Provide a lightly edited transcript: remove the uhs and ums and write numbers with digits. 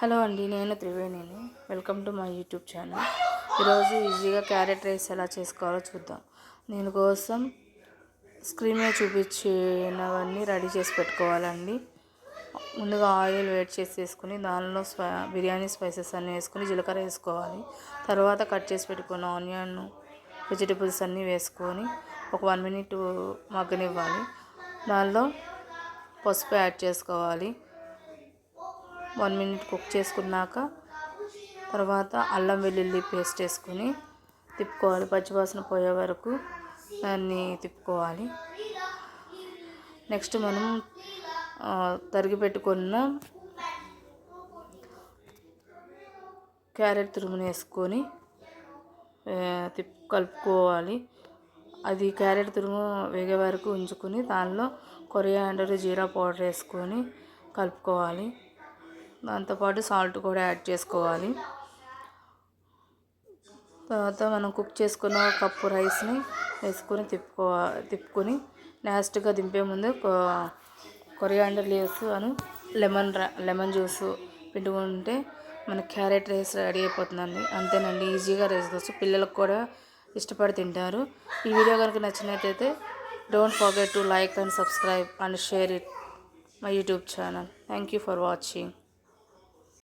Hello అండి, నేను త్రివేణిని. Welcome to my YouTube channel. ఈరోజు ఈజీగా క్యారెట్ రైస్ ఎలా చేసుకోవాలో చూద్దాం. దీనికోసం స్క్రీన్ మీద చూపించినవన్నీ రెడీ చేసి పెట్టుకోవాలండి. ముందుగా ఆయిల్ వేడి చేసి వేసుకుని దానిలో బిర్యానీ స్పైసెస్ అన్నీ వేసుకుని జీలకర్ర వేసుకోవాలి. తర్వాత కట్ చేసి పెట్టుకున్న ఆనియన్ వెజిటబుల్స్ అన్నీ వేసుకొని ఒక 1 minute మగ్గనివ్వాలి. దానిలో పసుపు యాడ్ చేసుకోవాలి. 1 minute కుక్ చేసుకున్నాక తర్వాత అల్లం వెల్లుల్లి పేస్ట్ వేసుకొని తిప్పుకోవాలి. పచ్చివాసన పోయే వరకు దాన్ని తిప్పుకోవాలి. నెక్స్ట్ మనం తరిగి పెట్టుకున్న క్యారెట్ తురుముని వేసుకొని కలుపుకోవాలి. అది క్యారెట్ తురుము వేగే వరకు ఉంచుకొని దానిలో కొరియాండర్ జీరా పౌడర్ వేసుకొని కలుపుకోవాలి. దాంతోపాటు సాల్ట్ కూడా యాడ్ చేసుకోవాలి. తర్వాత మనం కుక్ చేసుకున్న కప్పు రైస్ని వేసుకొని తిప్పుకొని లాస్ట్గా దింపే ముందు కొరియాండర్ లీవ్స్ అని లెమన్ జ్యూస్ పిండుకుంటే మన క్యారెట్ రైస్ రెడీ అయిపోతుందండి. అంతేనండి, ఈజీగా రైస్ కోసం పిల్లలకు కూడా ఇష్టపడి తింటారు. ఈ వీడియో కనుక నచ్చినట్లయితే don't forget to like and subscribe and share it my YouTube channel. Thank you for watching.